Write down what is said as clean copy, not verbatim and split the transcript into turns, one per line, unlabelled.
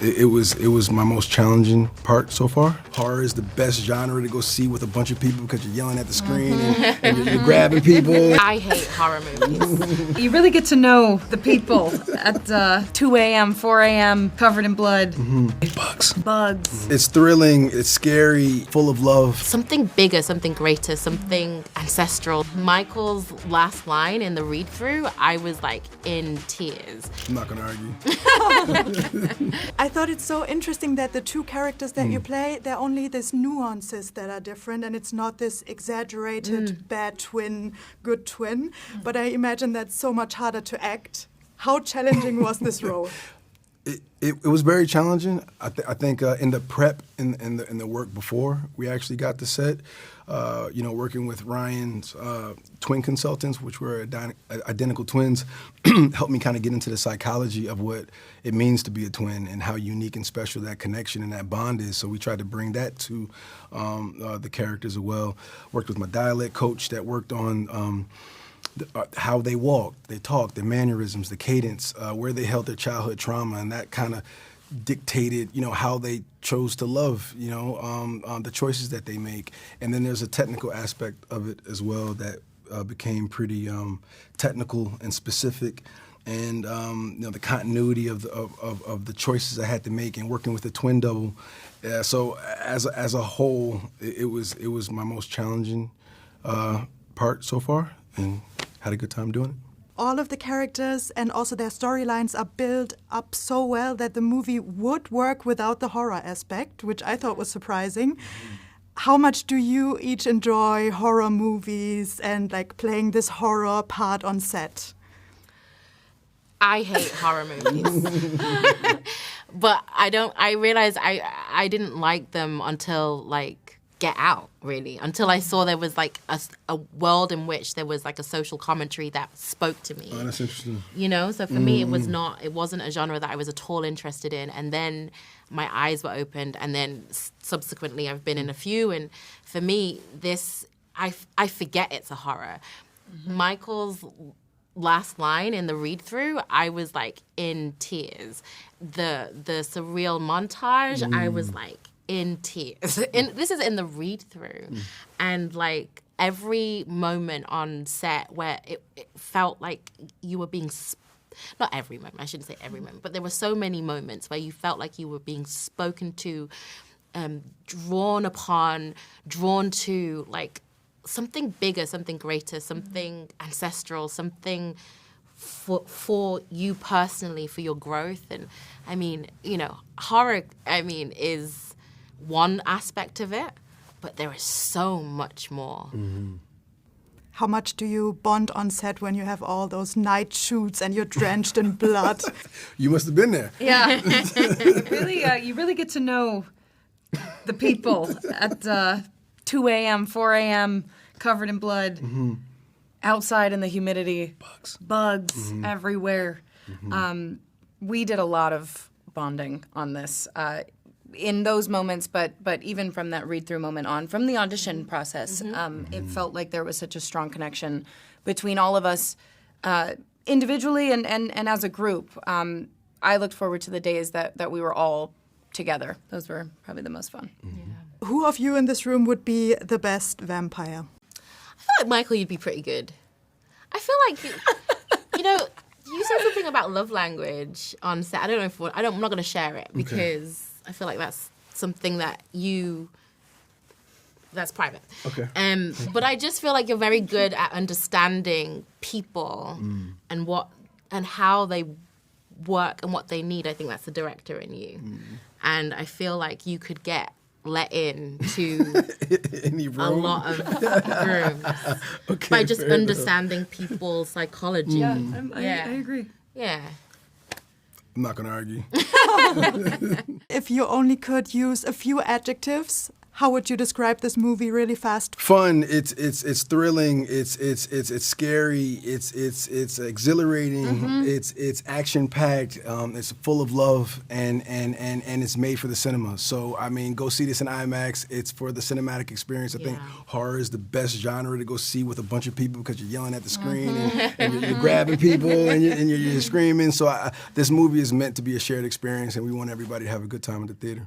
It was my most challenging part so far. Horror is the best genre to go see with a bunch of people because you're yelling at the screen and you're grabbing people.
I hate horror movies.
You really get to know the people at 2 a.m., 4 a.m., covered in blood. Bugs.
It's thrilling, it's scary, full of love.
Something bigger, something greater, something ancestral. Michael's last line in the read-through, I was like in tears.
I'm not gonna argue.
I thought it's so interesting that the two characters that you play, they're only these nuances that are different, and it's not this exaggerated bad twin, good twin. But I imagine that's so much harder to act. How challenging was this role?
It was very challenging. I think in the prep, in the work before we actually got the set, working with Ryan's twin consultants, which were identical twins, helped me kind of get into the psychology of what it means to be a twin and how unique and special that connection and that bond is. So we tried to bring that to the characters as well. Worked with my dialect coach that worked on how they walked, they talked, their mannerisms, the cadence, where they held their childhood trauma, and that kind of dictated, how they chose to love, the choices that they make. And then there's a technical aspect of it as well that became pretty technical and specific, and the continuity of the choices I had to make, and working with the twin double. So as a whole, it was my most challenging part so far, and had a good time doing it.
All of the characters and also their storylines are built up so well that the movie would work without the horror aspect, which I thought was surprising. How much do you each enjoy horror movies and like playing this horror part on set?
I hate horror movies. But I realized I didn't like them until like Get Out, really, until I saw there was like a world in which there was like a social commentary that spoke to me.
Oh, that's interesting.
So for me it wasn't a genre that I was at all interested in, and then my eyes were opened, and then subsequently I've been in a few, and for me I forget it's a horror. Michael's last line in the read-through, I was like in tears. The surreal montage, I was like in tears. This is in the read-through. And like every moment on set where it felt like you were being, not every moment, I shouldn't say every moment, but there were so many moments where you felt like you were being spoken to, drawn upon, drawn to, like something bigger, something greater, something ancestral, something for you personally, for your growth. And I mean, horror, is one aspect of it, but there is so much more.
How much do you bond on set when you have all those night shoots and you're drenched in blood?
You must have been there.
Yeah. You really get to know the people at 2 a.m., 4 a.m., covered in blood, outside in the humidity. Bugs everywhere. We did a lot of bonding on this. In those moments, but even from that read-through moment on, from the audition process, it felt like there was such a strong connection between all of us, individually and as a group. I looked forward to the days that we were all together. Those were probably the most fun.
Who of you in this room would be the best vampire?
I feel like, Michael, you'd be pretty good. I feel like, you said something about love language on set. I don't know if I'm not going to share it because I feel like that's something that's private.
Okay.
But I just feel like you're very good at understanding people and how they work and what they need. I think that's the director in you. And I feel like you could get let in to a lot of rooms by just understanding people's psychology.
I agree.
Yeah.
I'm not going to argue.
If you only could use a few adjectives, How would you describe this movie really fast?
Fun. It's thrilling. It's scary. It's exhilarating. It's action packed. It's full of love, and it's made for the cinema. So I mean, go see this in IMAX. It's for the cinematic experience. I think horror is the best genre to go see with a bunch of people because you're yelling at the screen and you're grabbing people and you're screaming. So this movie is meant to be a shared experience, and we want everybody to have a good time at the theater.